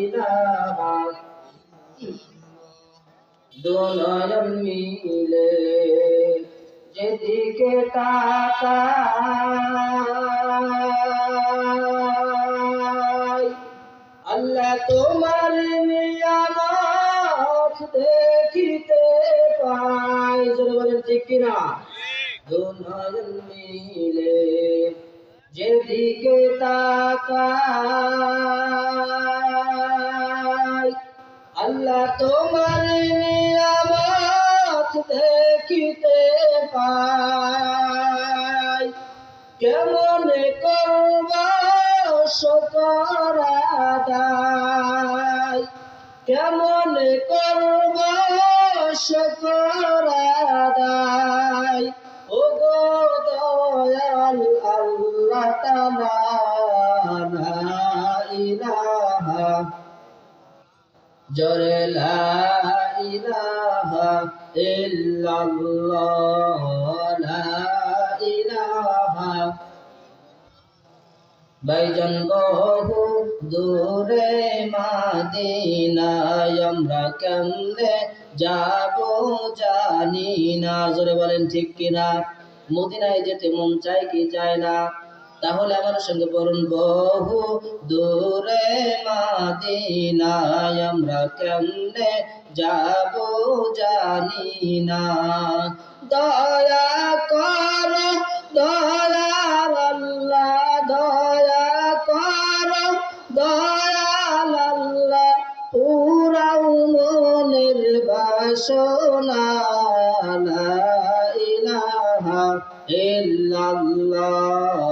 ইলাহা দুনয়ন মিলে যেদিকে তাকাই আল্লাহ তোমার নিয়ামত দেখিতে পাই। জোরে বলেন ঠিক কিনা? দুনয়ন মিলে যেদিকে তাকাই আল্লাহ তোমার নিয়ামত দেখিতে পাই। কেমনে করব শুকর আদায়, কেমনে করব শুকর আদায় ও গো দয়াল আল্লাহ তাআলা লা ইলাহা জোরে লা ইলাহা ইল্লাল্লাহ লা ইলাহা। ভাইজান বহু দূরে মদিনায় আমরা কেমনে যাব জানি না। জোরে বলেন ঠিক কিনা? মদিনায় যেতে মন চায় কি চায় না? তাহলে আমার সঙ্গে পড়ুন, বহু দূরে মদিনায় আমরা কেমনে যাব জানি না। দয়া করো দয়াল আল্লাহ, দয়া করো দয়াল আল্লাহ, পুরাও মনের বাসনা লা ইলাহা ইল্লাল্লাহ